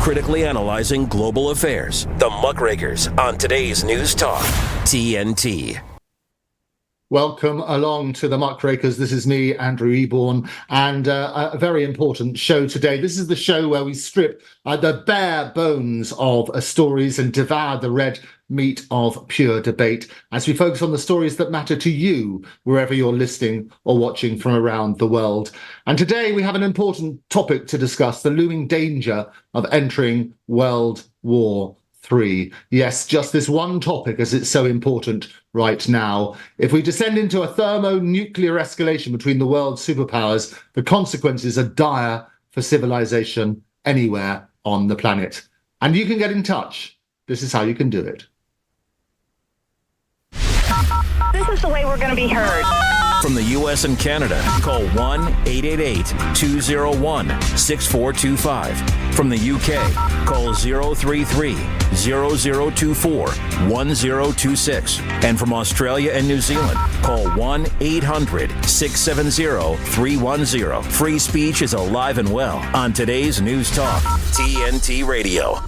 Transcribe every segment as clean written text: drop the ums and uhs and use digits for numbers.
critically analyzing global affairs. The Muckrakers on today's News Talk, TNT. Welcome along to the Muckrakers. This is me, Andrew Eborn, and a very important show today. This is the show where we strip the bare bones of stories and devour the red meat of pure debate as we focus on the stories that matter to you, wherever you're listening or watching from around the world. And today we have an important topic to discuss, the looming danger of entering World War III. Yes, just this one topic, as it's so important right now. If we descend into a thermonuclear escalation between the world's superpowers, the consequences are dire for civilization anywhere on the planet. And you can get in touch. This is how you can do it. This is the way we're going to be heard. From the U.S. and Canada, call 1-888-201-6425. From the U.K., call 033-0024-1026. And from Australia and New Zealand, call 1-800-670-310. Free speech is alive and well on today's News Talk, TNT Radio.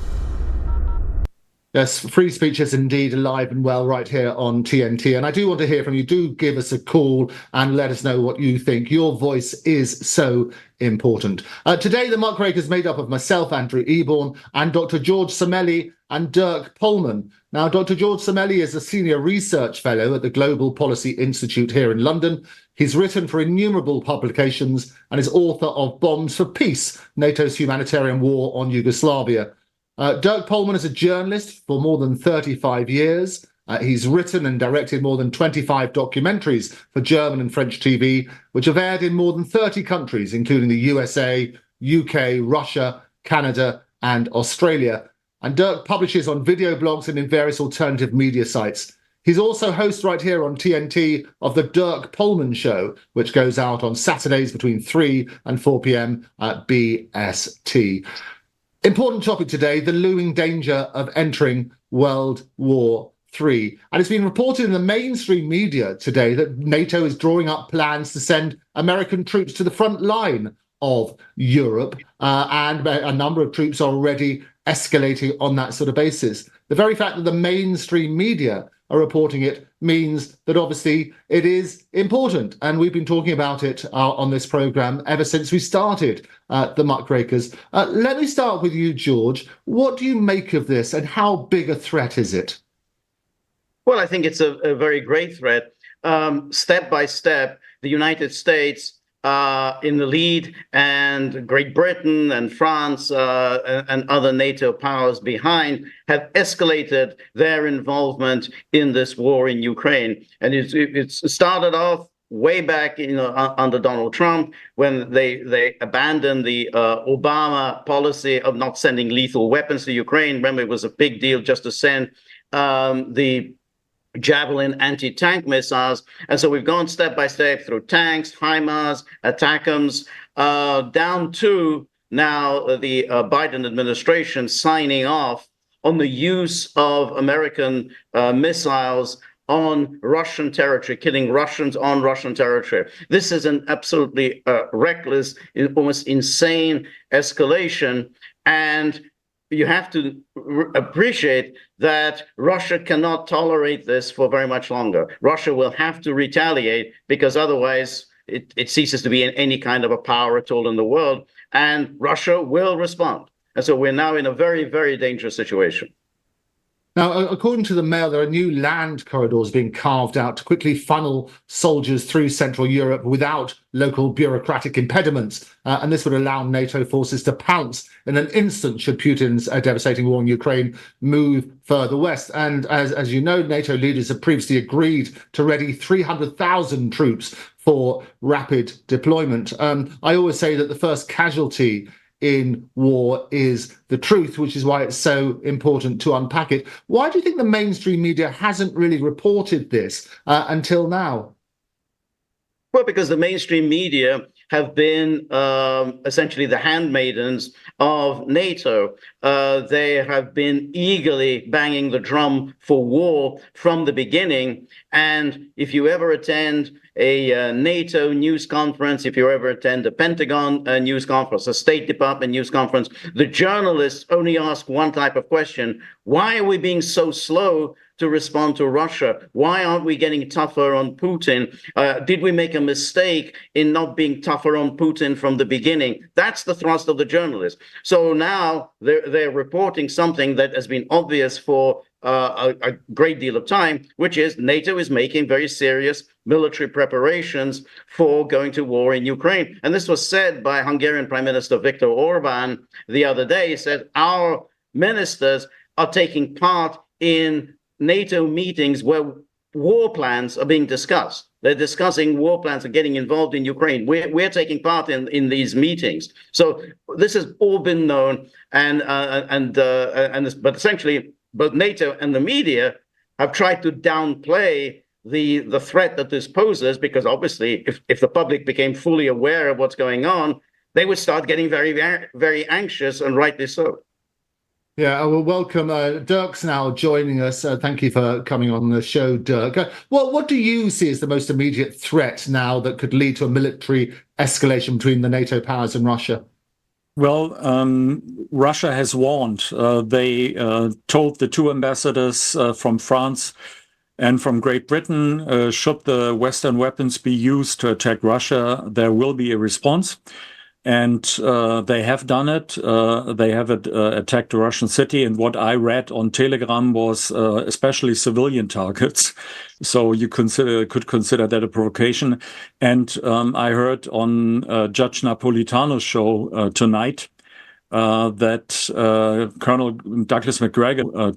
Yes, free speech is indeed alive and well right here on TNT. And I do want to hear from you. Do give us a call and let us know what you think. Your voice is so important. Today, the Muckrakers is made up of myself, Andrew Eborn, and Dr. George Semelli and Dirk Polman. Now, Dr. George Semelli is a senior research fellow at the Global Policy Institute here in London. He's written for innumerable publications and is author of Bombs for Peace, NATO's humanitarian war on Yugoslavia. Dirk Polman is a journalist for more than 35 years. He's written and directed more than 25 documentaries for German and French TV, which have aired in more than 30 countries, including the USA, UK, Russia, Canada, and Australia. And Dirk publishes on video blogs and in various alternative media sites. He's also host right here on TNT of the Dirk Polman Show, which goes out on Saturdays between 3 and 4 p.m. at BST. Important topic today, the looming danger of entering World War III. And it's been reported in the mainstream media today that NATO is drawing up plans to send American troops to the front line of Europe, and a number of troops are already escalating on that sort of basis. The very fact that the mainstream media are reporting it means that obviously it is important. And we've been talking about it on this programme ever since we started the Muckrakers. Let me start with you, George. What do you make of this and how big a threat is it? Well, I think it's a very great threat. Step by step, the United States in the lead, and Great Britain and France and other NATO powers behind have escalated their involvement in this war in Ukraine. And it's started off way back, under Donald Trump, when they abandoned the Obama policy of not sending lethal weapons to Ukraine. Remember, it was a big deal just to send the Javelin anti-tank missiles. And so we've gone step by step through tanks, HIMARS, ATACMS, down to now the Biden administration signing off on the use of American missiles on Russian territory, killing Russians on Russian territory. This is an absolutely reckless, almost insane escalation. And you have to appreciate that Russia cannot tolerate this for very much longer. Russia will have to retaliate, because otherwise it ceases to be any kind of a power at all in the world, and Russia will respond. And so we're now in a very, very dangerous situation. Now, according to the Mail, there are new land corridors being carved out to quickly funnel soldiers through Central Europe without local bureaucratic impediments. And this would allow NATO forces to pounce in an instant should Putin's devastating war in Ukraine move further west. And as you know, NATO leaders have previously agreed to ready 300,000 troops for rapid deployment. I always say that the first casualty in war is the truth, which is why it's so important to unpack it. Why do you think the mainstream media hasn't really reported this until now? Well, because the mainstream media have been essentially the handmaidens of NATO. They have been eagerly banging the drum for war from the beginning. And if you ever attend a NATO news conference, if you ever attend a Pentagon news conference, a State Department news conference, the journalists only ask one type of question: why are we being so slow to respond to Russia? Why aren't we getting tougher on Putin? Did we make a mistake in not being tougher on Putin from the beginning? That's the thrust of the journalists. So now they're reporting something that has been obvious for a great deal of time, which is NATO is making very serious military preparations for going to war in Ukraine. And this was said by Hungarian Prime Minister Viktor Orban the other day. He said, our ministers are taking part in NATO meetings where war plans are being discussed. They're discussing war plans and getting involved in Ukraine. We're taking part in these meetings. So this has all been known, but essentially both NATO and the media have tried to downplay the threat that this poses, because obviously if the public became fully aware of what's going on, they would start getting very, very anxious, and rightly so. Yeah, I will welcome Dirk's now joining us. Thank you for coming on the show, Dirk. What do you see as the most immediate threat now that could lead to a military escalation between the NATO powers and Russia? Well, Russia has warned. They told the two ambassadors from France and from Great Britain, should the Western weapons be used to attack Russia, there will be a response. And they have done it. They have attacked a Russian city. And what I read on Telegram was especially civilian targets. So you could consider that a provocation. And I heard on Judge Napolitano's show tonight that Colonel Douglas McGregor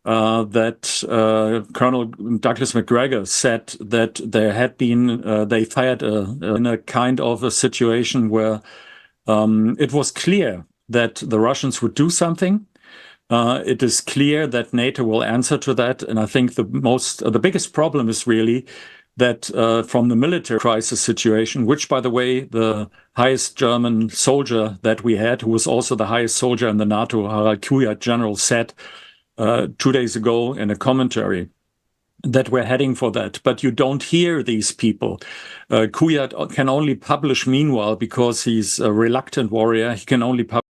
Colonel Douglas McGregor said that there had been, they fired in a kind of a situation where it was clear that the Russians would do something. It is clear that NATO will answer to that. And I think the biggest problem is really that from the military crisis situation, which, by the way, the highest German soldier that we had, who was also the highest soldier in the NATO, Harald Kujat, general, said 2 days ago in a commentary that we're heading for that. But you don't hear these people. Kujat can only publish meanwhile, because he's a reluctant warrior. He can only publish.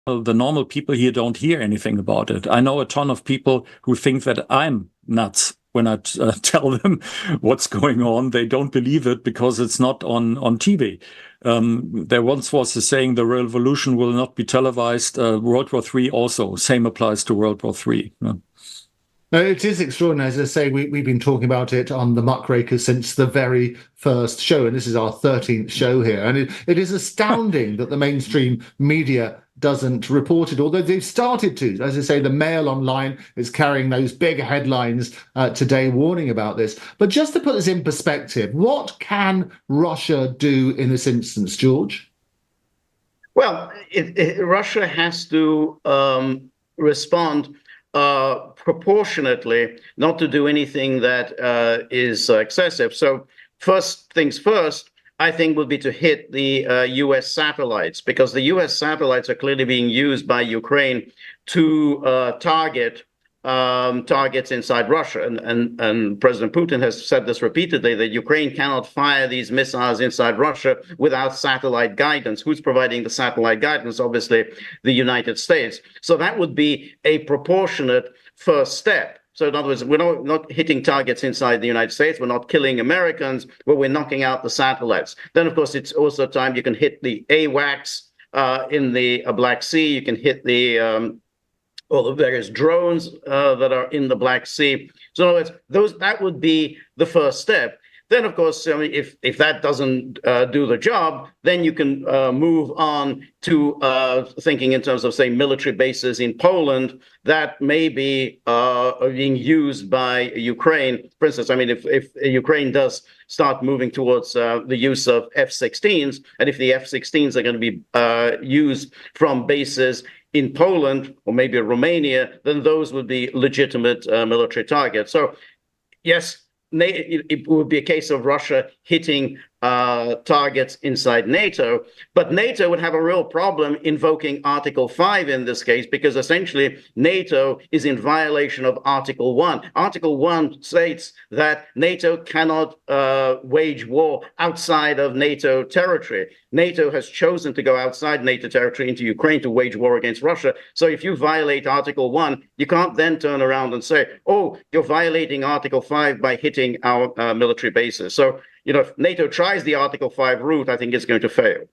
The normal people here don't hear anything about it. I know a ton of people who think that I'm nuts when I tell them what's going on. They don't believe it because it's not on TV. There once was a saying, the revolution will not be televised. World War III also, same applies to World War III. No, it is extraordinary. As I say, we've been talking about it on the Muckrakers since the very first show, and this is our 13th show here. And it is astounding that the mainstream media doesn't report it, although they've started to. As I say, the Mail online is carrying those big headlines today warning about this. But just to put this in perspective, what can Russia do in this instance, George? Well, Russia has to respond proportionately, not to do anything that is excessive. So first things first, I think, would be to hit the U.S. satellites, because the U.S. satellites are clearly being used by Ukraine to targets inside Russia. And President Putin has said this repeatedly, that Ukraine cannot fire these missiles inside Russia without satellite guidance. Who's providing the satellite guidance? Obviously, the United States. So that would be a proportionate first step. So in other words, we're not hitting targets inside the United States. We're not killing Americans, but we're knocking out the satellites. Then, of course, it's also time you can hit the AWACS in the Black Sea. You can hit all the various drones that are in the Black Sea. So in other words, that would be the first step. Then, of course, I mean, if that doesn't do the job, then you can move on to thinking in terms of, say, military bases in Poland that may be being used by Ukraine. For instance, I mean, if Ukraine does start moving towards the use of F-16s, and if the F-16s are going to be used from bases in Poland or maybe Romania, then those would be legitimate military targets. So, yes, it would be a case of Russia hitting targets inside NATO, but NATO would have a real problem invoking Article 5 in this case, because essentially NATO is in violation of Article 1. Article 1 states that NATO cannot wage war outside of NATO territory. NATO has chosen to go outside NATO territory into Ukraine to wage war against Russia. So if you violate Article 1, you can't then turn around and say, oh, you're violating Article 5 by hitting our military bases. So, if NATO tries the Article 5 route, I think it's going to fail.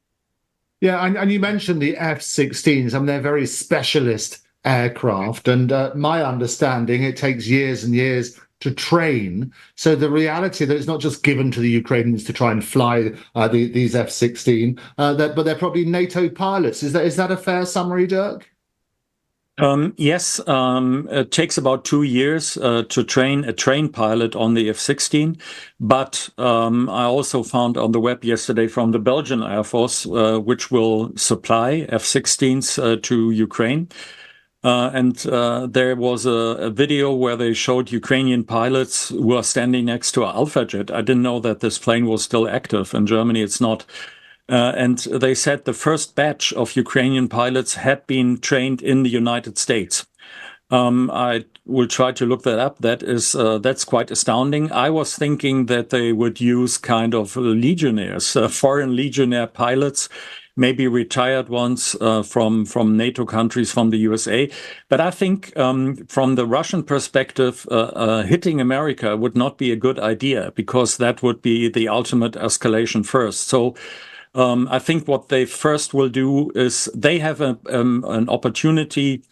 Yeah, and you mentioned the F-16s. I mean, they're very specialist aircraft, and my understanding, it takes years and years to train. So the reality that it's not just given to the Ukrainians to try and fly these F-16, but they're probably NATO pilots. Is that a fair summary, Dirk? Yes, it takes about 2 years to train a trained pilot on the F-16. But I also found on the web yesterday from the Belgian Air Force, which will supply F-16s to Ukraine. And there was a video where they showed Ukrainian pilots who are standing next to an Alpha jet. I didn't know that this plane was still active. In Germany, it's not. And they said the first batch of Ukrainian pilots had been trained in the United States. I will try to look that up. That's quite astounding. I was thinking that they would use kind of legionnaires, foreign legionnaire pilots, maybe retired ones from NATO countries, from the USA. But I think from the Russian perspective, hitting America would not be a good idea, because that would be the ultimate escalation first. So I think what they first will do is they have an opportunity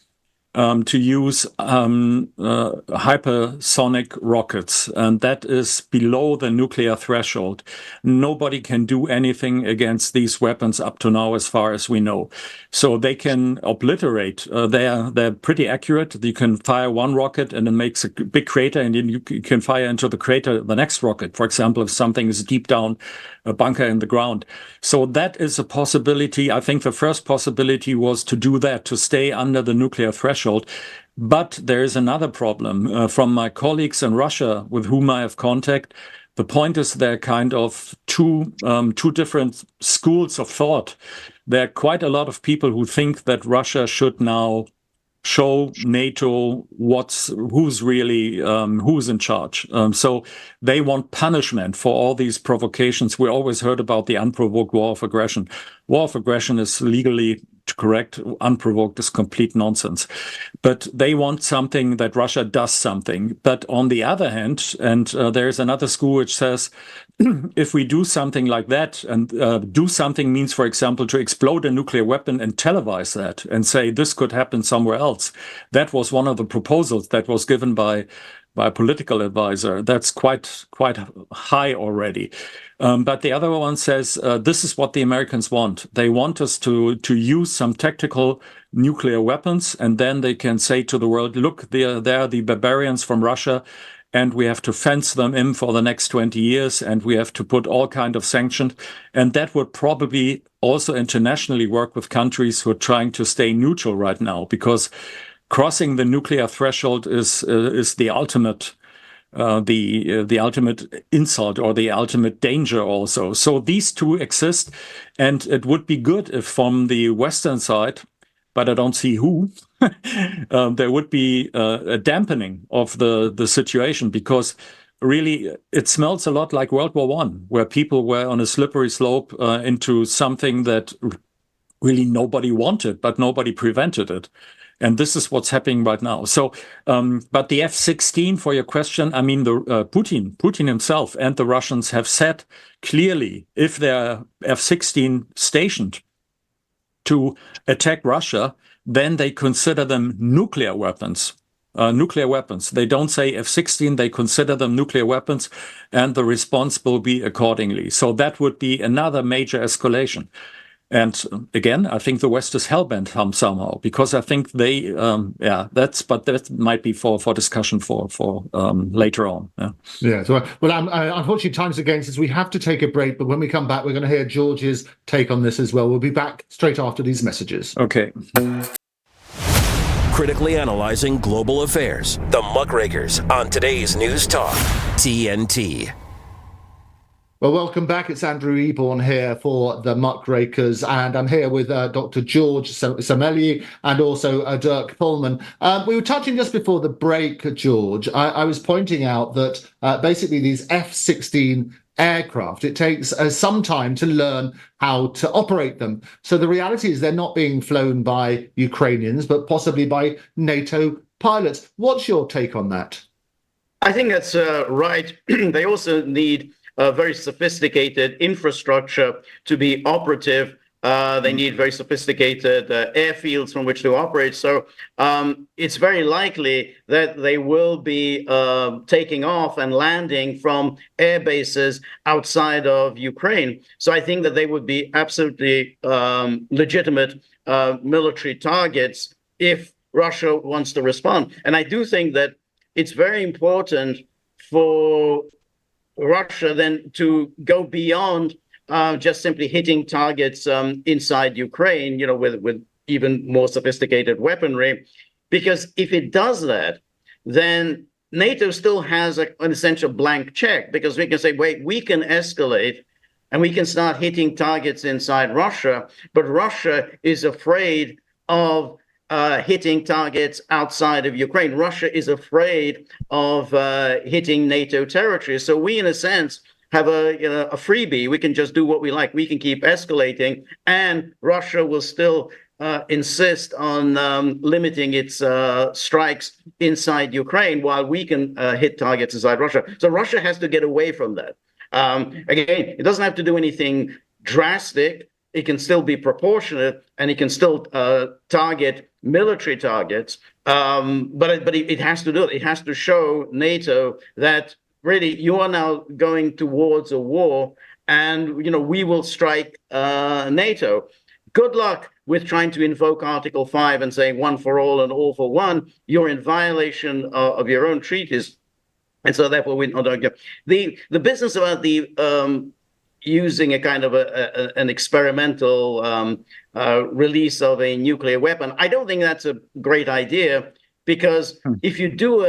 to use hypersonic rockets, and that is below the nuclear threshold. Nobody can do anything against these weapons up to now, as far as we know. So they can obliterate. They're pretty accurate. You can fire one rocket and it makes a big crater, and then you can fire into the crater the next rocket, for example, if something is deep down a bunker in the ground. So that is a possibility. I think the first possibility was to do that, to stay under the nuclear threshold. But there is another problem. From my colleagues in Russia with whom I have contact, the point is there are kind of two different schools of thought. There are quite a lot of people who think that Russia should now show NATO who's in charge. So they want punishment for all these provocations. We always heard about the unprovoked war of aggression. War of aggression is legally correct. Unprovoked is complete nonsense. But they want something that Russia does something. But on the other hand, and there's another school which says, if we do something like that, and do something means, for example, to explode a nuclear weapon and televise that and say this could happen somewhere else. That was one of the proposals that was given by a political advisor. That's quite high already. But the other one says this is what the Americans want. They want us to use some tactical nuclear weapons, and then they can say to the world, look, there are the barbarians from Russia, and we have to fence them in for the next 20 years, and we have to put all kind of sanctions. And that would probably also internationally work with countries who are trying to stay neutral right now, because crossing the nuclear threshold is the ultimate the ultimate insult or the ultimate danger also. So these two exist, and it would be good if from the Western side, but I don't see who, there would be a dampening of the situation, because really it smells a lot like World War I, where people were on a slippery slope into something that really nobody wanted, but nobody prevented it. And this is what's happening right now. So, but the F-16, for your question, I mean, Putin himself and the Russians have said clearly, if there are F-16 stationed to attack Russia, then they consider them nuclear weapons. They don't say F-16, they consider them nuclear weapons, and the response will be accordingly. So that would be another major escalation. And again, I think the West is hellbent somehow, because I think they, but that might be for discussion for later on. Yeah. So, well, unfortunately, time's against us. We have to take a break, but when we come back, we're going to hear George's take on this as well. We'll be back straight after these messages. Okay. critically analyzing global affairs. The Muckrakers on today's News Talk, TNT. Well, welcome back. It's Andrew Eborn here for the Muckrakers, and I'm here with Dr. George Samelli and also Dirk Pullman. We were touching just before the break, George. I was pointing out that basically these F-16 aircraft, it takes some time to learn how to operate them. So the reality is they're not being flown by Ukrainians, but possibly by NATO pilots. What's your take on that? I think that's right. They also need very sophisticated infrastructure to be operative. They need very sophisticated airfields from which to operate. So it's very likely that they will be taking off and landing from air bases outside of Ukraine. So I think that they would be absolutely legitimate military targets if Russia wants to respond. And I do think that it's very important for Russia then to go beyond just simply hitting targets inside Ukraine, with even more sophisticated weaponry, because if it does that, then NATO still has an essential blank check, because we can say, wait, we can escalate and we can start hitting targets inside Russia, but Russia is afraid of hitting targets outside of Ukraine. Russia is afraid of hitting NATO territory. So we, in a sense, have a freebie. We can just do what we like. We can keep escalating, and Russia will still insist on limiting its strikes inside Ukraine while we can hit targets inside Russia. So Russia has to get away from that. Again, it doesn't have to do anything drastic. It can still be proportionate, and it can still target military targets. But it has to do it. It has to show NATO that really you are now going towards a war, and we will strike NATO. Good luck with trying to invoke Article 5 and saying one for all and all for one. You're in violation of your own treaties, and so therefore we don't get the business about the using a kind of an experimental release of a nuclear weapon. I don't think that's a great idea, because if you do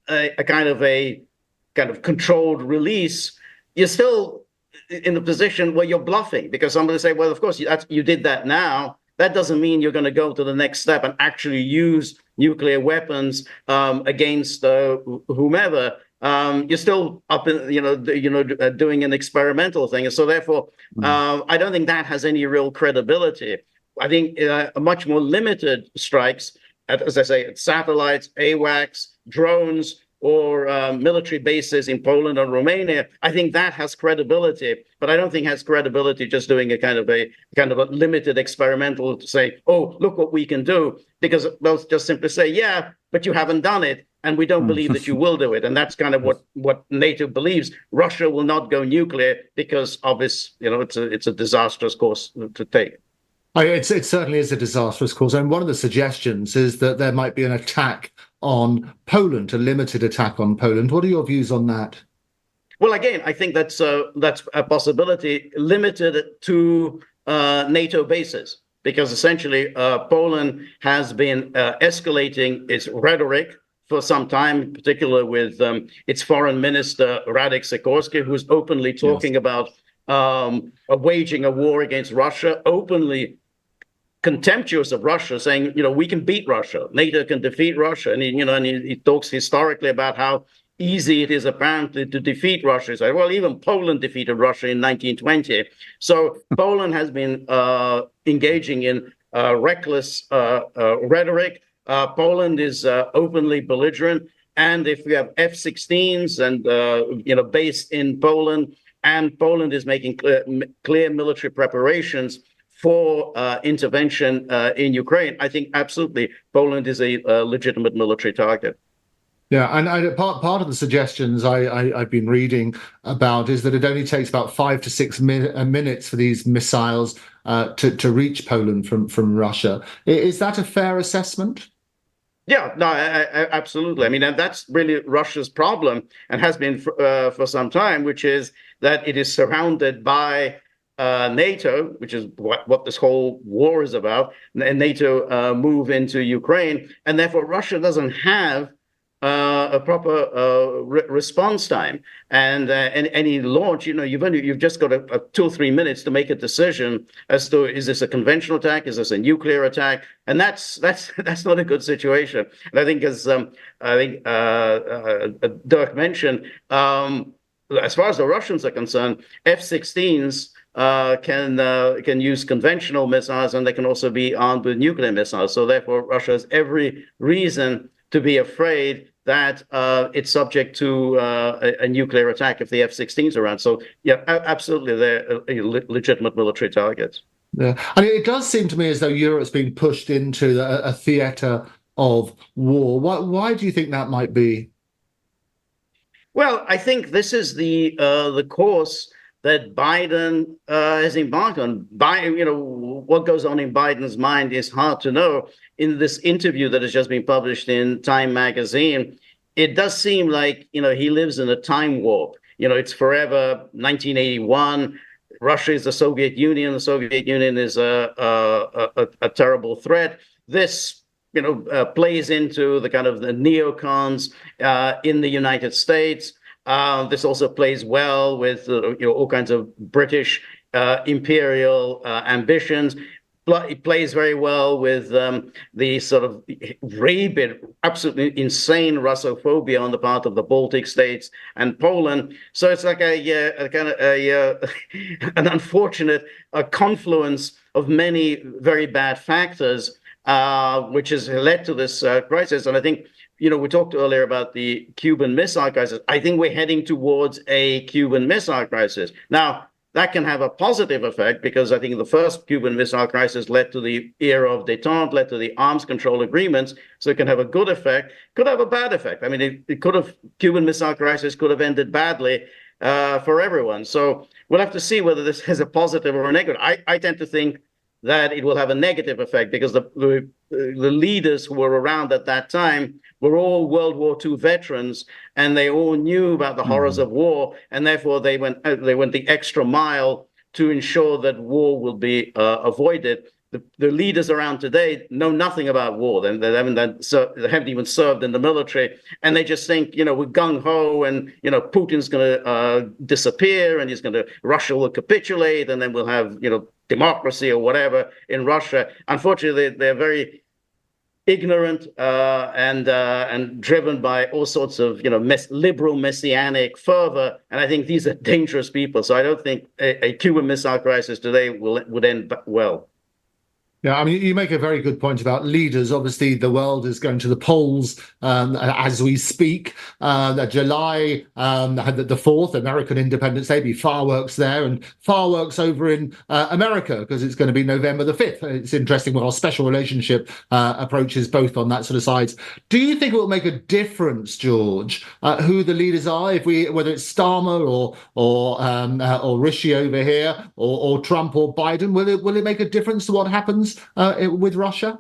a kind of controlled release, you're still in a position where you're bluffing, because somebody will say, well, of course, you did that now. That doesn't mean you're going to go to the next step and actually use nuclear weapons against whomever. You're still up in, doing an experimental thing. And so therefore, I don't think that has any real credibility. I think a much more limited strikes, as I say, at satellites, AWACS, drones, or military bases in Poland or Romania, I think that has credibility. But I don't think it has credibility just doing a kind of a limited experimental to say, oh, look what we can do, because they'll just simply say, yeah, but you haven't done it, and we don't believe that you will do it. And that's kind of what NATO believes. Russia will not go nuclear because it's a disastrous course to take. It certainly is a disastrous course. And one of the suggestions is that there might be an attack on Poland, a limited attack on Poland. What are your views on that? Well, again, I think that's a possibility, limited to NATO bases, because essentially Poland has been escalating its rhetoric for some time, in particular with its foreign minister, Radek Sikorski, who's openly talking about waging a war against Russia, openly contemptuous of Russia, saying, we can beat Russia, NATO can defeat Russia. And he talks historically about how easy it is apparently to defeat Russia. He's like, well, even Poland defeated Russia in 1920. So Poland has been engaging in reckless rhetoric. Poland is openly belligerent. And if we have F-16s and, based in Poland, and Poland is making clear military preparations for intervention in Ukraine, I think absolutely Poland is a legitimate military target. Yeah, and part of the suggestions I've been reading about is that it only takes about 5 to 6 minutes for these missiles to reach Poland from Russia. Is that a fair assessment? Yeah, no, absolutely. I mean, and that's really Russia's problem, and has been for some time, which is that it is surrounded by NATO, which is what this whole war is about, and NATO move into Ukraine, and therefore Russia doesn't have a proper response time, and any launch, you've just got a 2 or 3 minutes to make a decision as to, is this a conventional attack, is this a nuclear attack, and that's not a good situation. And I think, as Dirk mentioned, as far as the Russians are concerned, F-16s can use conventional missiles, and they can also be armed with nuclear missiles. So therefore, Russia has every reason to be afraid that it's subject to a nuclear attack if the F-16s are around. So yeah, absolutely, they're legitimate military targets. Yeah, I mean, it does seem to me as though Europe's being pushed into a theatre of war. Why do you think that might be? Well, I think this is the course that Biden has embarked on. What goes on in Biden's mind is hard to know. In this interview that has just been published in Time magazine, it does seem like, he lives in a time warp. It's forever 1981. Russia is the Soviet Union. The Soviet Union is a terrible threat. This plays into the kind of the neocons in the United States. This also plays well with all kinds of British imperial ambitions. It plays very well with the sort of rabid, absolutely insane Russophobia on the part of the Baltic states and Poland. So it's like a kind of an unfortunate confluence of many very bad factors, which has led to this crisis. And I think, we talked earlier about the Cuban Missile Crisis. I think we're heading towards a Cuban Missile Crisis. Now, that can have a positive effect, because I think the first Cuban Missile Crisis led to the era of détente, led to the arms control agreements. So it can have a good effect, could have a bad effect. I mean, Cuban Missile Crisis could have ended badly for everyone. So we'll have to see whether this has a positive or a negative. I tend to think that it will have a negative effect, because the leaders who were around at that time were all World War II veterans, and they all knew about the horrors of war, and therefore they went the extra mile to ensure that war will be avoided. The leaders around today know nothing about war. They haven't even served in the military, and they just think, we're gung ho, and Putin's going to disappear, and Russia will capitulate, and then we'll have democracy or whatever in Russia. Unfortunately, they're very ignorant and driven by all sorts of liberal messianic fervor, and I think these are dangerous people. So I don't think a Cuban Missile Crisis today would end well. Yeah, I mean, you make a very good point about leaders. Obviously, the world is going to the polls as we speak. July, the 4th, American Independence Day, be fireworks there, and fireworks over in America, because it's going to be November the 5th. It's interesting what our special relationship approaches both on that sort of sides. Do you think it will make a difference, George, who the leaders are, whether it's Starmer or Rishi over here, or Trump or Biden? Will it make a difference to what happens with Russia?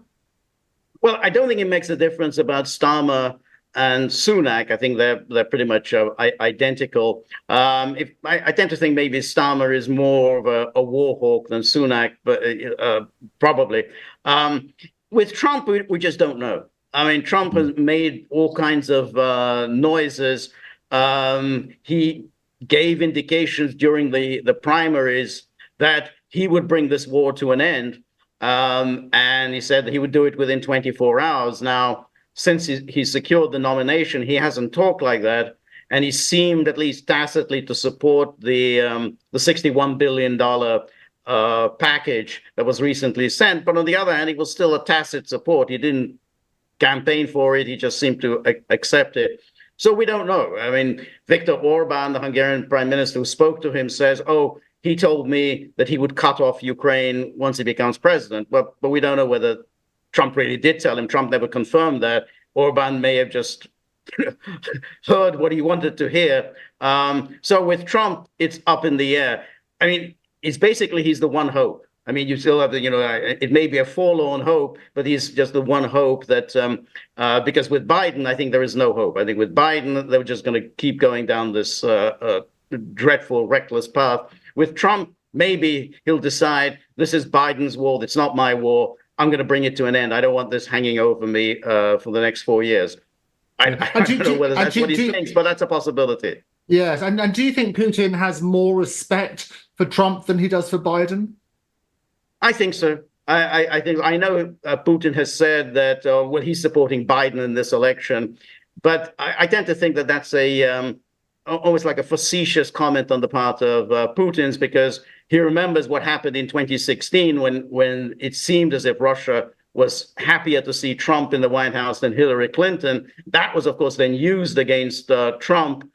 Well, I don't think it makes a difference about Starmer and Sunak. I think they're pretty much identical. I tend to think maybe Starmer is more of a war hawk than Sunak, but probably. With Trump, we just don't know. I mean, Trump has made all kinds of noises. He gave indications during the primaries that he would bring this war to an end. And he said that he would do it within 24 hours. Now, since he secured the nomination, he hasn't talked like that. And he seemed, at least tacitly, to support the $61 billion package that was recently sent. But on the other hand, it was still a tacit support. He didn't campaign for it. He just seemed to accept it. So we don't know. I mean, Viktor Orban, the Hungarian prime minister who spoke to him, says, he told me that he would cut off Ukraine once he becomes president. But we don't know whether Trump really did tell him. Trump never confirmed that. Orban may have just heard what he wanted to hear. So with Trump, it's up in the air. I mean, he's the one hope. I mean, you still have it may be a forlorn hope, but he's just the one hope that, because with Biden, I think there is no hope. I think with Biden, they're just going to keep going down this dreadful, reckless path. With Trump, maybe he'll decide this is Biden's war. It's not my war. I'm going to bring it to an end. I don't want this hanging over me for the next 4 years. I don't know whether that's what he thinks, but that's a possibility. Yes, and do you think Putin has more respect for Trump than he does for Biden? I think so. I know Putin has said that he's supporting Biden in this election, but I tend to think that that's almost like a facetious comment on the part of Putin's, because he remembers what happened in 2016 when it seemed as if Russia was happier to see Trump in the White House than Hillary Clinton. That was, of course, then used against Trump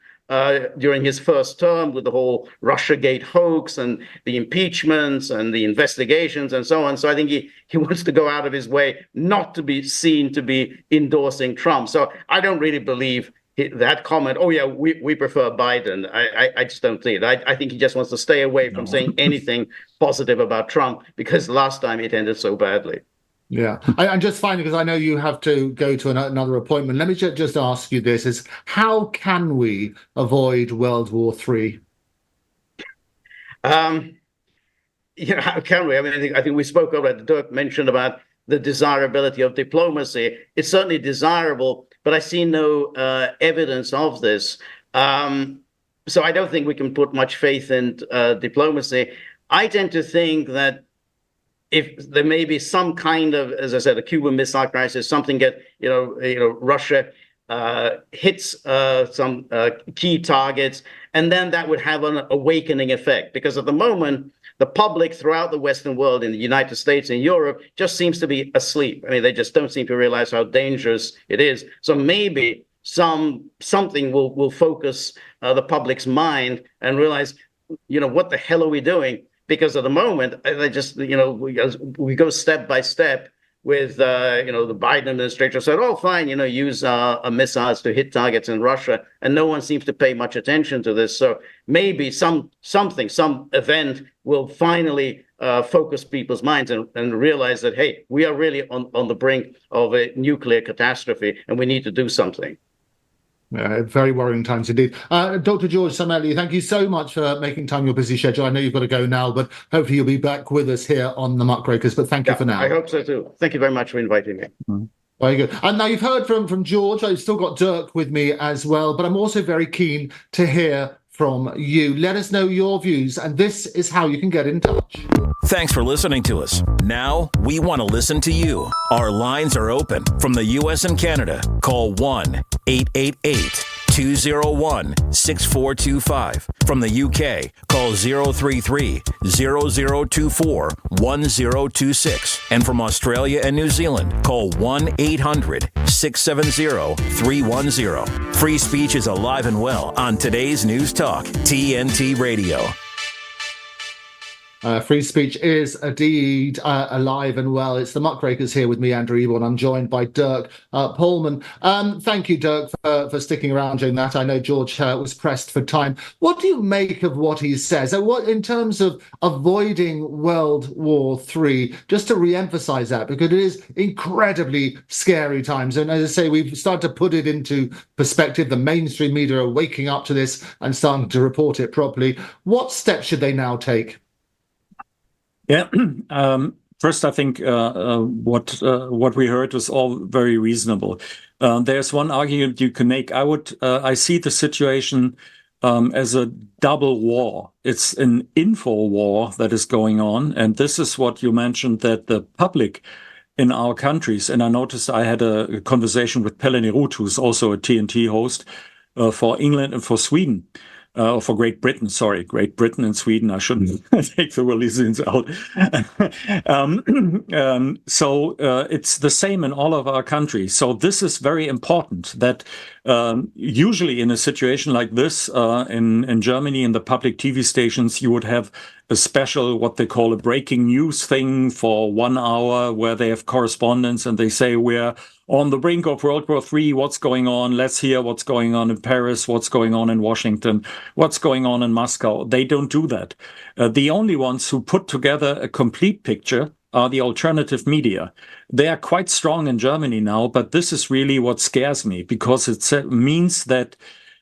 during his first term with the whole Russiagate hoax and the impeachments and the investigations and so on. So I think he wants to go out of his way not to be seen to be endorsing Trump. So I don't really believe that comment, oh yeah, we prefer Biden. I just don't see it. I think he just wants to stay away from saying anything positive about Trump, because last time it ended so badly. Yeah, and just finally, because I know you have to go to another appointment, let me just ask you this: is how can we avoid World War III? How can we? I mean, I think we spoke about, Dirk mentioned about the desirability of diplomacy. It's certainly desirable, but I see no evidence of this. So I don't think we can put much faith in diplomacy. I tend to think that if there may be some kind of, as I said, a Cuban Missile Crisis, something Russia hits some key targets, and then that would have an awakening effect. Because at the moment, the public throughout the Western world, in the United States and Europe, just seems to be asleep. I mean, they just don't seem to realize how dangerous it is. So maybe something will focus the public's mind and realize, what the hell are we doing? Because at the moment, they just, we go step by step with, the Biden administration said, oh, fine, use missiles to hit targets in Russia. And no one seems to pay much attention to this. So maybe some event will finally focus people's minds and realize that, hey, we are really on the brink of a nuclear catastrophe and we need to do something. Very worrying times indeed. Dr. George Samelli, thank you so much for making time your busy schedule. I know you've got to go now, but hopefully you'll be back with us here on the Muckrakers. But thank you for now. I hope so too. Thank you very much for inviting me. Mm-hmm. Very good. And now you've heard from George. I've still got Dirk with me as well, but I'm also very keen to hear from you. Let us know your views, and this is how you can get in touch. Thanks for listening to us. Now we want to listen to you. Our lines are open from the U.S. and Canada. Call 1-888-201-6425. From the UK, call 033-0024-1026. And from Australia and New Zealand, call 1-800-670-310. Free speech is alive and well on today's News Talk, TNT Radio. Free speech is indeed alive and well. It's the Muckrakers here with me, Andrew Eborn. I'm joined by Dirk Pullman. Thank you, Dirk, for sticking around during that. I know George was pressed for time. What do you make of what he says? So what, in terms of avoiding World War III, just to re-emphasize that, because it is incredibly scary times. And as I say, we've started to put it into perspective. The mainstream media are waking up to this and starting to report it properly. What steps should they now take? Yeah. First, I think what we heard was all very reasonable. There's one argument you can make. I see the situation as a double war. It's an info war that is going on, and this is what you mentioned, that the public in our countries. And I noticed I had a conversation with Pelle Nerut, who's also a TNT host for England and for Sweden. For Great Britain, Great Britain and Sweden. I shouldn't take the Walisians out. So it's the same in all of our countries. So this is very important, that usually in a situation like this, in Germany, in the public TV stations, you would have a special, what they call a breaking news thing for 1 hour, where they have correspondence and they say, we're on the brink of World War III, what's going on? Let's hear what's going on in Paris, what's going on in Washington, what's going on in Moscow. They don't do that. The only ones who put together a complete picture are the alternative media. They are quite strong in Germany now, but this is really what scares me, because it means that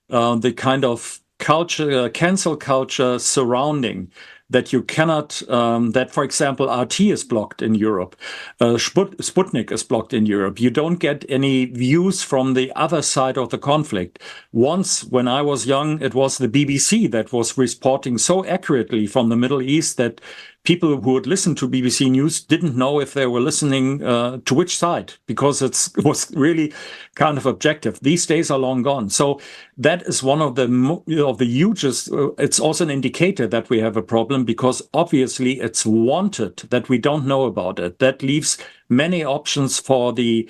the kind of culture, cancel culture surrounding that you cannot, that, for example, RT is blocked in Europe, Sputnik is blocked in Europe. You don't get any views from the other side of the conflict. Once, when I was young, it was the BBC that was reporting so accurately from the Middle East that people who would listen to BBC News didn't know if they were listening to which side, because it was really kind of objective. These days are long gone. So that is one of the hugest. It's also an indicator that we have a problem, because obviously it's wanted that we don't know about it. That leaves many options for the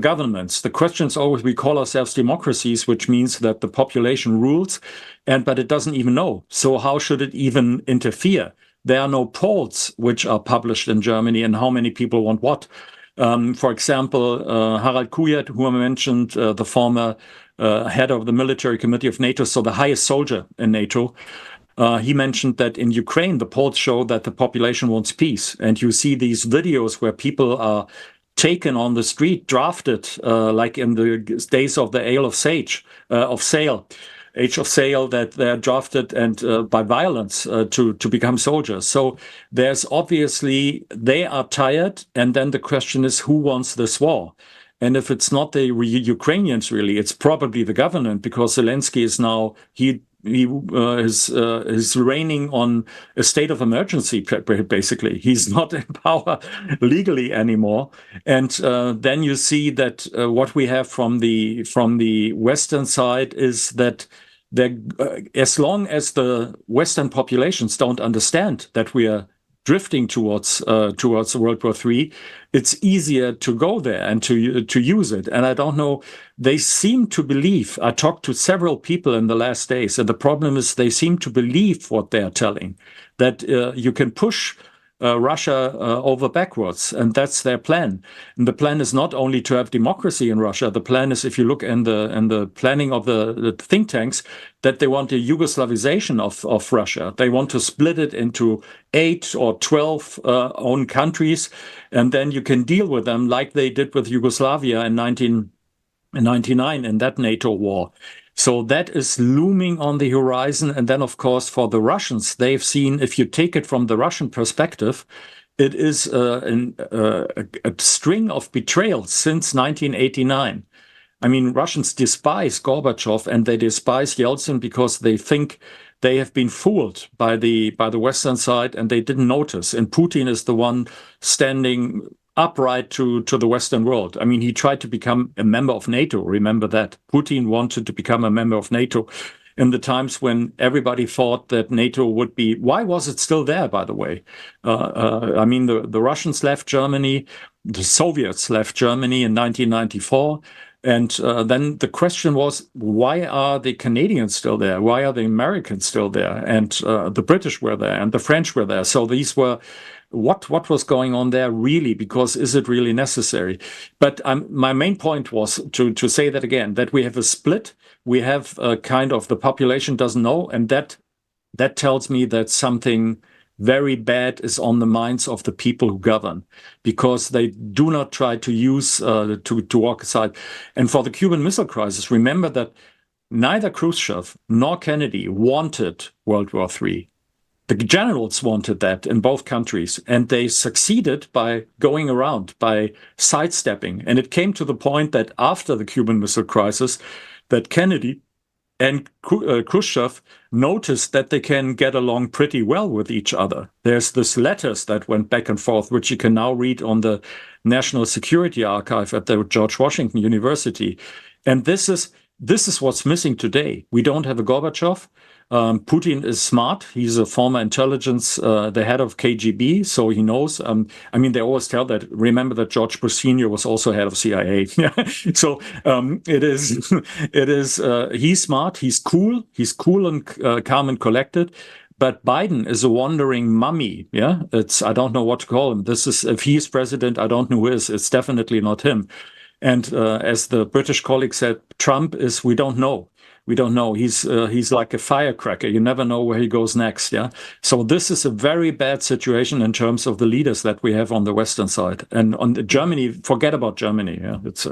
governments. The question is always, we call ourselves democracies, which means that the population rules, but it doesn't even know. So how should it even interfere? There are no polls which are published in Germany and how many people want what. For example, Harald Kujat, who I mentioned, the former head of the military committee of NATO, so the highest soldier in NATO, he mentioned that in Ukraine, the polls show that the population wants peace. And you see these videos where people are taken on the street, drafted, like in the days of the Age of Sail, that they're drafted and by violence to become soldiers. So there's obviously, they are tired. And then the question is, who wants this war? And if it's not the Ukrainians, really, it's probably the government, because Zelensky is now, he is reigning on a state of emergency, basically. He's not in power legally anymore. And then you see that what we have from the Western side is that as long as the Western populations don't understand that we are drifting towards World War III, it's easier to go there and to use it. And I don't know, they seem to believe, I talked to several people in the last days, and the problem is they seem to believe what they're telling, that you can push Russia over backwards, and that's their plan. And the plan is not only to have democracy in Russia. The plan is, if you look in the planning of the think tanks, that they want a Yugoslavization of Russia. They want to split it into 8 or 12 own countries, and then you can deal with them like they did with Yugoslavia in 1999 in that NATO war. So that is looming on the horizon. And then, of course, for the Russians, they've seen, if you take it from the Russian perspective, it is a string of betrayals since 1989. I mean, Russians despise Gorbachev and they despise Yeltsin because they think they have been fooled by the Western side and they didn't notice. And Putin is the one standing upright to the Western world. I mean, he tried to become a member of NATO. Remember that. Putin wanted to become a member of NATO in the times when everybody thought that NATO would be. Why was it still there, by the way? I mean, the Russians left Germany, the Soviets left Germany in 1994. And then the question was, why are the Canadians still there? Why are the Americans still there? And the British were there and the French were there. So these were, what was going on there really? Because is it really necessary? But my main point was to say that again, that we have a split. We have a kind of, the population doesn't know. And that tells me that something very bad is on the minds of the people who govern, because they do not try to use to walk aside. And for the Cuban Missile Crisis, remember that neither Khrushchev nor Kennedy wanted World War III. The generals wanted that in both countries, and they succeeded by going around, by sidestepping. And it came to the point that after the Cuban Missile Crisis, that Kennedy and Khrushchev noticed that they can get along pretty well with each other. There's this letters that went back and forth, which you can now read on the National Security Archive at the George Washington University. And this is what's missing today. We don't have a Gorbachev. Putin is smart. He's a former intelligence, the head of KGB, so he knows. I mean, they always tell that. Remember that George Bush Sr. was also head of CIA. So it is. He's smart. He's cool. He's cool and calm and collected. But Biden is a wandering mummy. Yeah, I don't know what to call him. If he's president, I don't know who is. It's definitely not him. And as the British colleague said, Trump is. We don't know. We don't know. He's like a firecracker. You never know where he goes next. Yeah. So this is a very bad situation in terms of the leaders that we have on the Western side. And on Germany, forget about Germany. Yeah. It's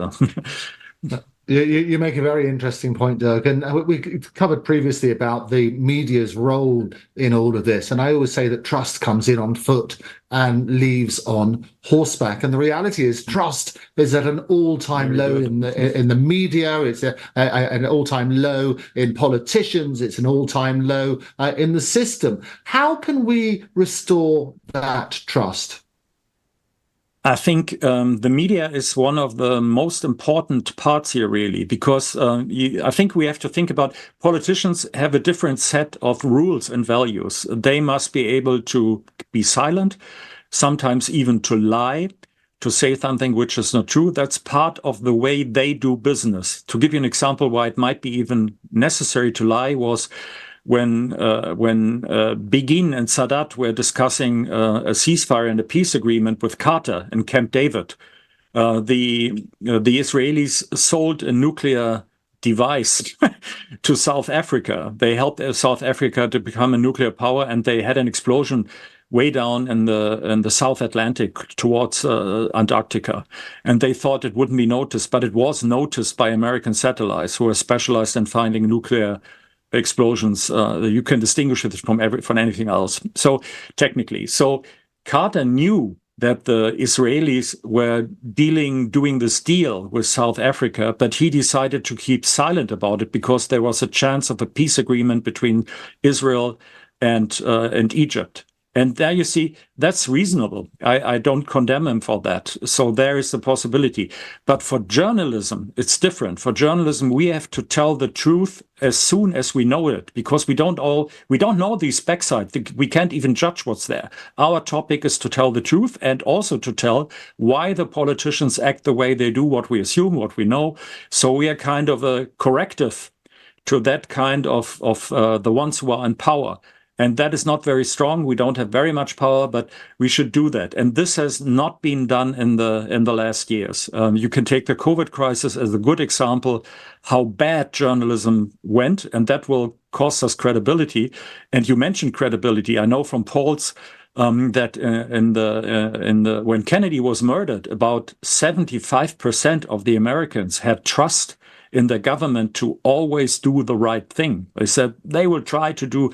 You make a very interesting point, Dirk, and we covered previously about the media's role in all of this. And I always say that trust comes in on foot and leaves on horseback. And the reality is, trust is at an all-time low in the media. It's an all-time low in politicians. It's an all-time low in the system. How can we restore that trust? I think the media is one of the most important parts here, really, because I think we have to think about politicians have a different set of rules and values. They must be able to be silent, sometimes even to lie, to say something which is not true. That's part of the way they do business. To give you an example why it might be even necessary to lie was when Begin and Sadat were discussing a ceasefire and a peace agreement with Carter in Camp David, the Israelis sold a nuclear device to South Africa. They helped South Africa to become a nuclear power, and they had an explosion way down in the South Atlantic towards Antarctica. And they thought it wouldn't be noticed, but it was noticed by American satellites who are specialized in finding nuclear explosions. You can distinguish it from anything else. So technically, Carter knew that the Israelis were doing this deal with South Africa, but he decided to keep silent about it because there was a chance of a peace agreement between Israel and Egypt. And there you see, that's reasonable. I don't condemn him for that. So there is the possibility. But for journalism, it's different. For journalism, we have to tell the truth as soon as we know it, because we don't know the backside. We can't even judge what's there. Our topic is to tell the truth and also to tell why the politicians act the way they do, what we assume, what we know. So we are kind of a corrective to that kind of the ones who are in power. And that is not very strong. We don't have very much power, but we should do that. And this has not been done in the last years. You can take the COVID crisis as a good example, how bad journalism went, and that will cost us credibility. And you mentioned credibility. I know from polls that when Kennedy was murdered, about 75% of the Americans had trust in the government to always do the right thing. They said they will try to do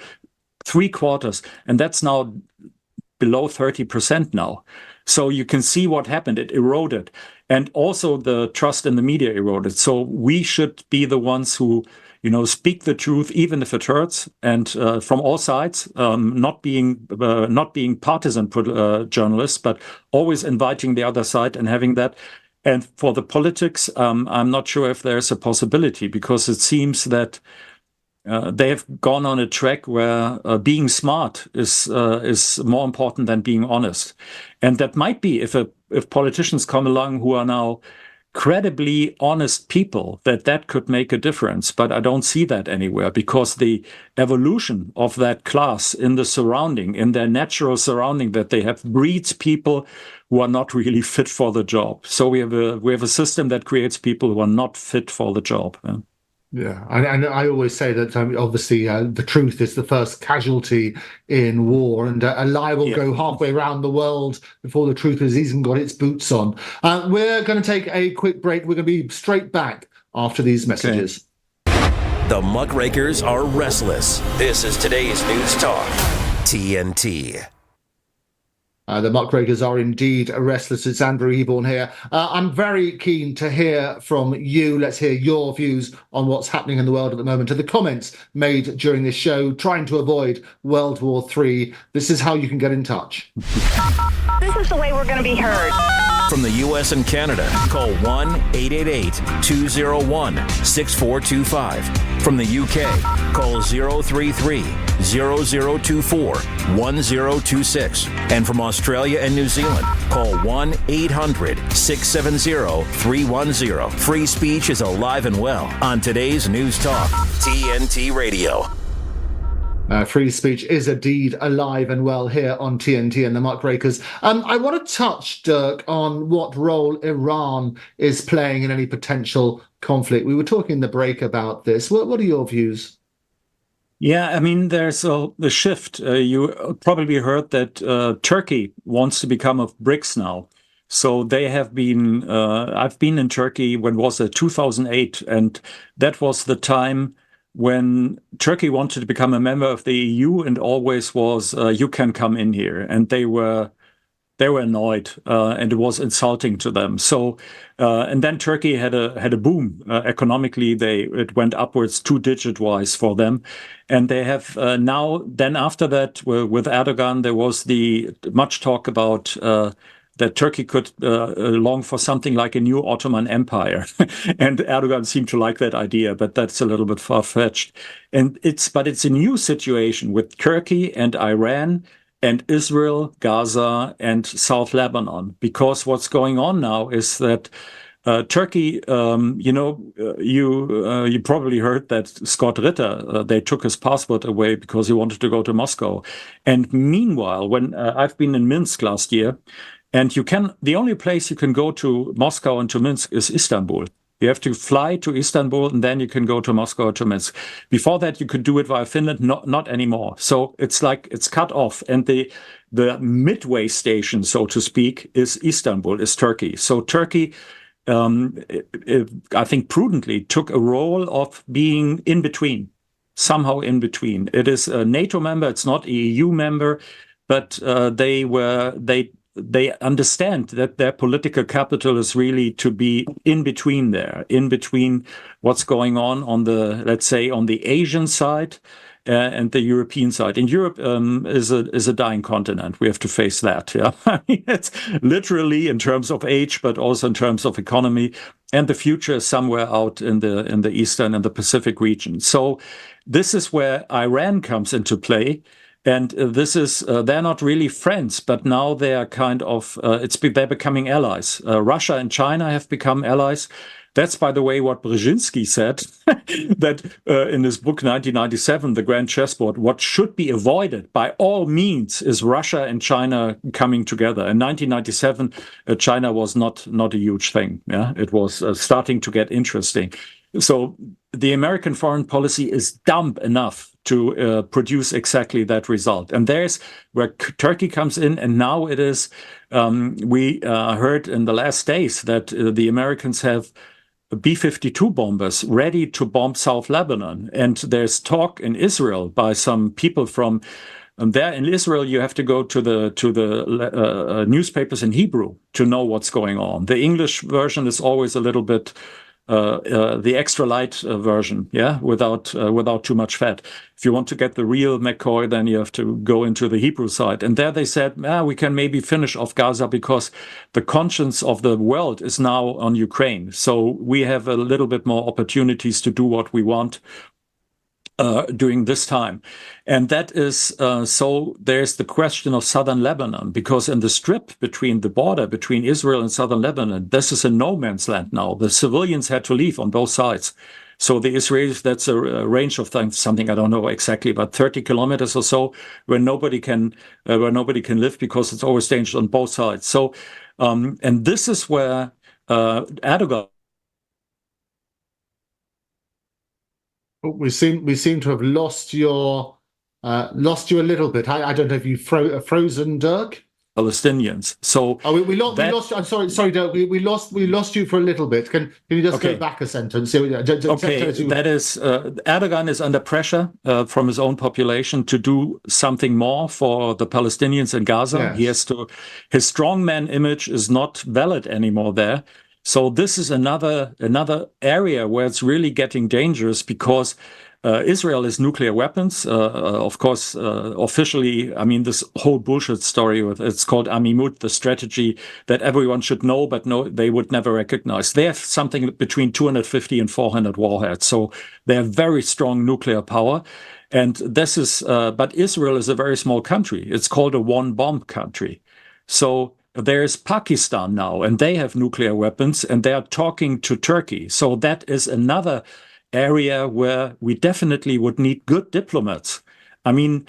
3/4, and that's now below 30% now. So you can see what happened. It eroded. And also the trust in the media eroded. So we should be the ones who, speak the truth, even if it hurts, and from all sides, not being partisan journalists, but always inviting the other side and having that. And for the politics, I'm not sure if there's a possibility, because it seems that they have gone on a track where being smart is more important than being honest, and that might be if politicians come along who are now credibly honest people, that could make a difference. But I don't see that anywhere, because the evolution of that class in their natural surrounding that they have, breeds people who are not really fit for the job. So we have a system that creates people who are not fit for the job. Yeah, and I always say that obviously the truth is the first casualty in war, and a lie will go halfway around the world before the truth has even got its boots on. We're going to take a quick break. We're going to be straight back after these messages. The Muckrakers are restless. This is today's News Talk, TNT. The Muckrakers are indeed restless. It's Andrew Eborn here. I'm very keen to hear from you. Let's hear your views on what's happening in the world at the moment, and the comments made during this show, trying to avoid World War III. This is how you can get in touch. This is the way we're going to be heard. From the U.S. and Canada, call 1-888-201-6425. From the U.K., call 033-0024-1026. And from Australia and New Zealand, call 1-800-670-310. Free speech is alive and well on today's News Talk, TNT Radio. Free speech is indeed alive and well here on TNT and the Muckrakers. I want to touch, Dirk, on what role Iran is playing in any potential conflict. We were talking in the break about this. What are your views? Yeah, I mean, there's a shift. You probably heard that Turkey wants to become a BRICS now. So they have been, I've been in Turkey when was it, 2008, and that was the time when Turkey wanted to become a member of the EU and always was, you can come in here. And they were annoyed, and it was insulting to them. So, and then Turkey had a boom economically. It went upwards 2-digit wise for them, and they have now. Then after that, with Erdogan, there was the much talk about. That Turkey could long for something like a new Ottoman Empire, and Erdogan seemed to like that idea, but that's a little bit far-fetched. But it's a new situation with Turkey and Iran and Israel, Gaza, and South Lebanon. Because what's going on now is that Turkey, you probably heard that Scott Ritter, they took his passport away because he wanted to go to Moscow. And meanwhile, when I've been in Minsk last year, and the only place you can go to Moscow and to Minsk is Istanbul. You have to fly to Istanbul and then you can go to Moscow or to Minsk. Before that, you could do it via Finland, not anymore. So it's like it's cut off. And the midway station, so to speak, is Istanbul, is Turkey. So Turkey, I think prudently took a role of being in between, somehow in between. It is a NATO member, it's not an EU member, but they understand that their political capital is really to be in between there, in between what's going on the, let's say, on the Asian side and the European side. And Europe is a dying continent. We have to face that. Yeah, I mean, it's literally in terms of age, but also in terms of economy. And the future is somewhere out in the Eastern and the Pacific region. So this is where Iran comes into play. And this is, they're not really friends, but now they are kind of, they're becoming allies. Russia and China have become allies. That's, by the way, what Brzezinski said, that in his book 1997, The Grand Chessboard, what should be avoided by all means is Russia and China coming together. In 1997, China was not a huge thing. Yeah, it was starting to get interesting. So the American foreign policy is dumb enough to produce exactly that result. And there's where Turkey comes in. And now it is, we heard in the last days that the Americans have B-52 bombers ready to bomb South Lebanon. And there's talk in Israel by some people from there. In Israel, you have to go to the newspapers in Hebrew to know what's going on. The English version is always a little bit the extra light version, yeah, without too much fat. If you want to get the real McCoy, then you have to go into the Hebrew side. And there they said, we can maybe finish off Gaza because the conscience of the world is now on Ukraine. So we have a little bit more opportunities to do what we want during this time. And that is, so there's the question of southern Lebanon, because in the strip between the border between Israel and southern Lebanon, this is a no man's land now. The civilians had to leave on both sides. So the Israelis, that's a range of something, I don't know exactly, but 30 kilometers or so, where nobody can live because it's always dangerous on both sides. So, and this is where Erdogan. We seem to have lost you a little bit. I don't know if you've frozen, Dirk. Palestinians. So we lost. I'm sorry, Dirk. We lost you for a little bit. Can you just go back a sentence? Okay, that is Erdogan is under pressure from his own population to do something more for the Palestinians in Gaza. Yes. He has to. His strongman image is not valid anymore there. So this is another area where it's really getting dangerous because Israel has nuclear weapons. Of course, officially, I mean, this whole bullshit story it's called Amimut, the strategy that everyone should know, but they would never recognize. They have something between 250 and 400 warheads. So they have very strong nuclear power. And this is, but Israel is a very small country. It's called a one-bomb country. So there's Pakistan now, and they have nuclear weapons, and they are talking to Turkey. So that is another area where we definitely would need good diplomats. I mean,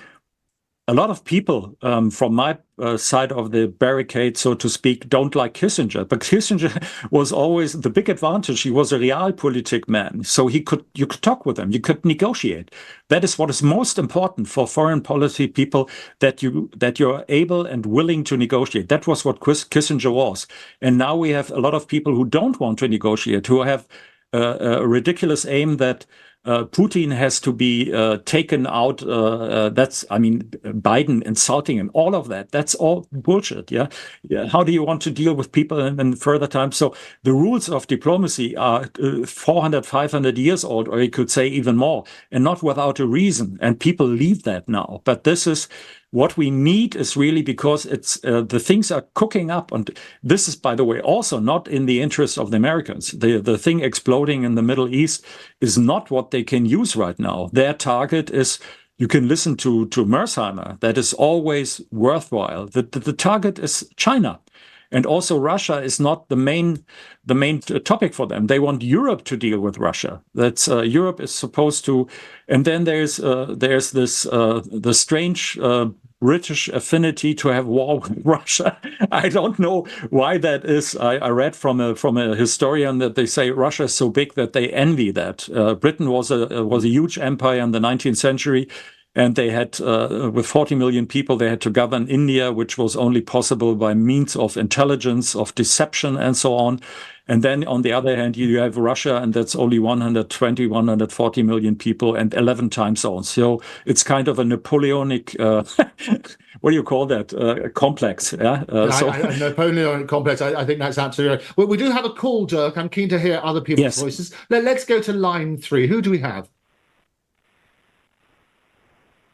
a lot of people from my side of the barricade, so to speak, don't like Kissinger. But Kissinger was always the big advantage. He was a realpolitik man, so you could talk with him, you could negotiate. That is what is most important for foreign policy people, that you're able and willing to negotiate. That was what Kissinger was. And now we have a lot of people who don't want to negotiate, who have a ridiculous aim that Putin has to be taken out. Biden insulting him, all of that. That's all bullshit. Yeah. How do you want to deal with people in further time? So the rules of diplomacy are 400, 500 years old, or you could say even more, and not without a reason. And people leave that now. But this is what we need, is really because it's the things are cooking up. And this is, by the way, also not in the interest of the Americans. The thing exploding in the Middle East is not what they can use right now. Their target is, you can listen to Mersheimer, that is always worthwhile. The target is China. And also Russia is not the main topic for them. They want Europe to deal with Russia. That's Europe is supposed to. And then there's this the strange British affinity to have war with Russia. I don't know why that is. I read from a historian that they say Russia is so big that they envy that. Britain was a huge empire in the 19th century. And they had, with 40 million people, they had to govern India, which was only possible by means of intelligence, of deception, and so on. And then on the other hand, you have Russia, and that's only 120, 140 million people and 11 time zones. So it's kind of a Napoleonic, what do you call that? Complex. Yeah. A Napoleonic complex. I think that's absolutely right. Well, we do have a call, Dirk. I'm keen to hear other people's voices. Let's go to line 3. Who do we have?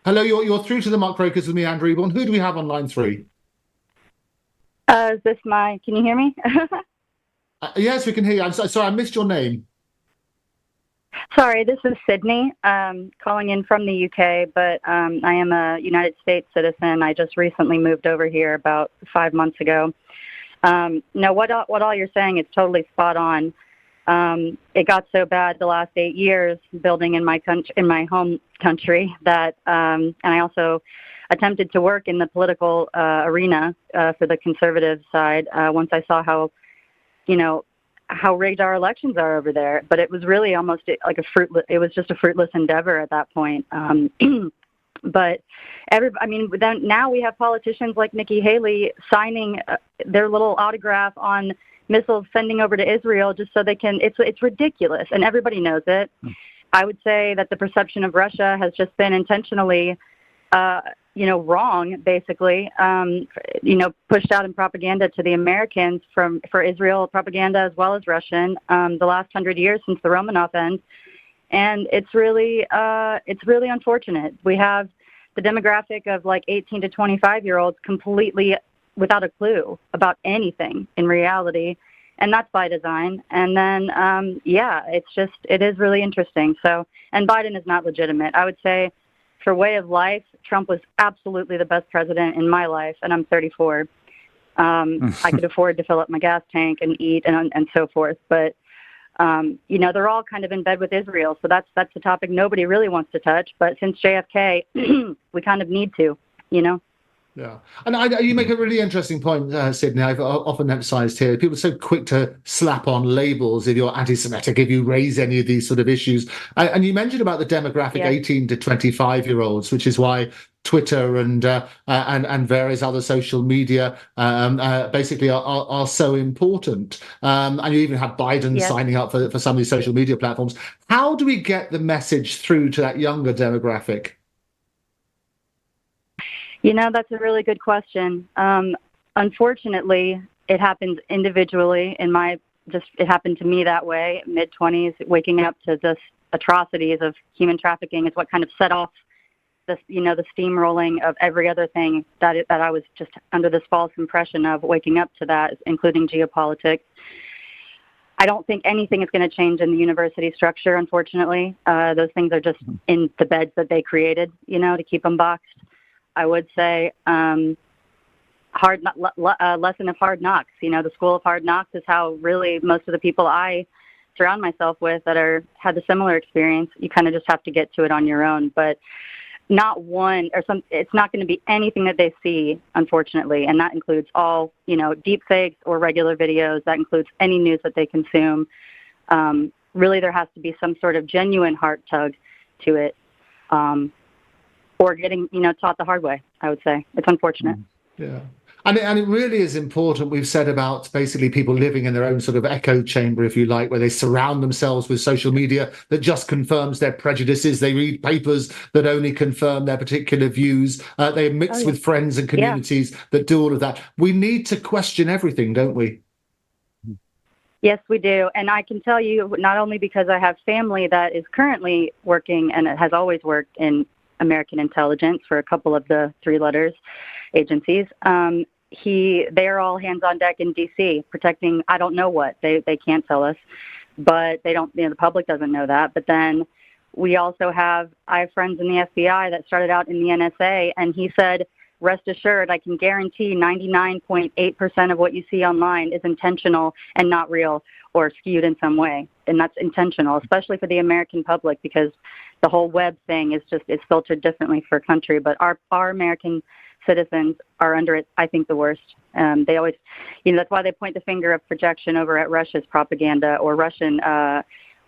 Hello, you're through to the Muckrakers with me, Andrew Eborn. Who do we have on line 3? Is this can you hear me? Yes, we can hear you. I'm sorry, I missed your name. Sorry, this is Sydney, calling in from the UK, but I am a United States citizen. I just recently moved over here about 5 months ago. No, what all you're saying is totally spot on. It got so bad the last 8 years building in my home country that, and I also attempted to work in the political arena for the conservative side once I saw how rigged our elections are over there. But it was really almost like it was just a fruitless endeavor at that point. But then now we have politicians like Nikki Haley signing their little autograph on missiles sending over to Israel just so they can. It's ridiculous, and everybody knows it. I would say that the perception of Russia has just been intentionally, wrong, basically. Pushed out in propaganda to the Americans for Israel propaganda as well as Russian the last 100 years since the Romanov end, and it's really unfortunate. We have the demographic of like 18 to 25-year-olds completely without a clue about anything in reality, and that's by design. And then, it is really interesting. So, and Biden is not legitimate. I would say for way of life, Trump was absolutely the best president in my life, and I'm 34. I could afford to fill up my gas tank and eat and so forth. But, they're all kind of in bed with Israel. So that's the topic nobody really wants to touch. But since JFK, we kind of need to, Yeah, and you make a really interesting point, Sydney. I've often emphasised here, people are so quick to slap on labels if you're anti-Semitic, if you raise any of these sort of issues. And you mentioned about the demographic 18 to 25-year-olds, which is why Twitter and various other social media basically are so important. And you even have Biden signing up for some of these social media platforms. How do we get the message through to that younger demographic? That's a really good question. Unfortunately, it happens individually. It happened to me that way, mid-20s, waking up to just atrocities of human trafficking is what kind of set off the steamrolling of every other thing that I was just under this false impression of waking up to that, including geopolitics. I don't think anything is going to change in the university structure, unfortunately. Those things are just in the beds that they created, to keep them boxed. I would say lesson of hard knocks. The school of hard knocks is how really most of the people I surround myself with that had a similar experience. You kind of just have to get to it on your own. But not one or some. It's not going to be anything that they see, unfortunately, and that includes all deep fakes or regular videos. That includes any news that they consume. Really, there has to be some sort of genuine heart tug to it, or getting taught the hard way. I would say it's unfortunate. Yeah. And it really is important, we've said, about basically people living in their own sort of echo chamber, if you like, where they surround themselves with social media that just confirms their prejudices. They read papers that only confirm their particular views. They mix with friends and communities that do all of that. We need to question everything, don't we? Yes, we do. And I can tell you, not only because I have family that is currently working and it has always worked in American intelligence for a couple of the three-letters agencies, they're all hands on deck in D.C. protecting, I don't know what, they can't tell us, but they don't, the public doesn't know that. But then I have friends in the FBI that started out in the NSA, and he said, rest assured, I can guarantee 99.8% of what you see online is intentional and not real or skewed in some way. And that's intentional, especially for the American public, because the whole web thing is it's filtered differently for a country. But our American citizens are under it, I think, the worst. They always, that's why they point the finger of projection over at Russia's propaganda or Russian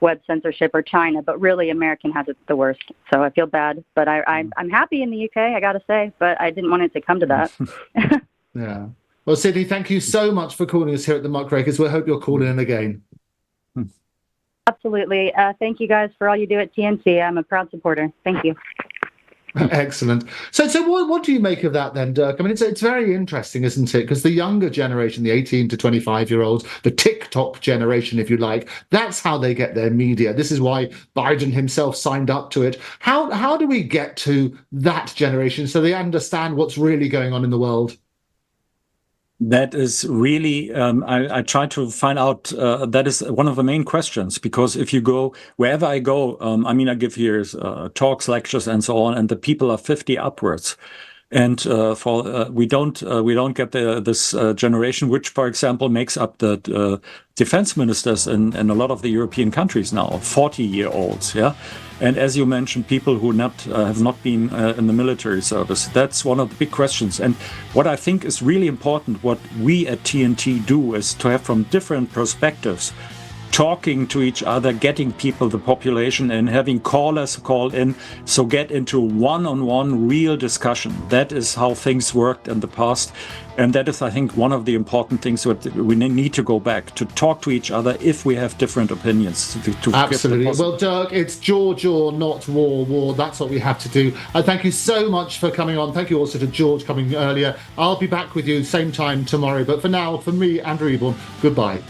web censorship or China, but really American has it the worst. So I feel bad, but I'm happy in the UK, I got to say, but I didn't want it to come to that. Yeah. Well, Sydney, thank you so much for calling us here at the Muckrakers. We hope you'll call in again. Absolutely. Thank you guys for all you do at TNC. I'm a proud supporter. Thank you. Excellent. So what do you make of that then, Dirk? I mean, it's very interesting, isn't it? Because the younger generation, the 18 to 25-year-olds, the TikTok generation, if you like, that's how they get their media. This is why Biden himself signed up to it. How do we get to that generation so they understand what's really going on in the world? That is really, I try to find out, that is one of the main questions, because if you go, wherever I go, I give here talks, lectures, and so on, and the people are 50 upwards. And we don't get this generation, which, for example, makes up the defense ministers in a lot of the European countries now, 40-year-olds, yeah. And as you mentioned, people who have not been in the military service. That's one of the big questions. And what I think is really important, what we at TNT do, is to have from different perspectives, talking to each other, getting people, the population, and having callers call in, so get into one-on-one real discussion. That is how things worked in the past. And that is, I think, one of the important things that we need to go back, to talk to each other if we have different opinions. Absolutely. Well, Dirk, it's George or not war. That's what we have to do. Thank you so much for coming on. Thank you also to George coming earlier. I'll be back with you same time tomorrow. But for now, for me, Andrew Eborn, goodbye.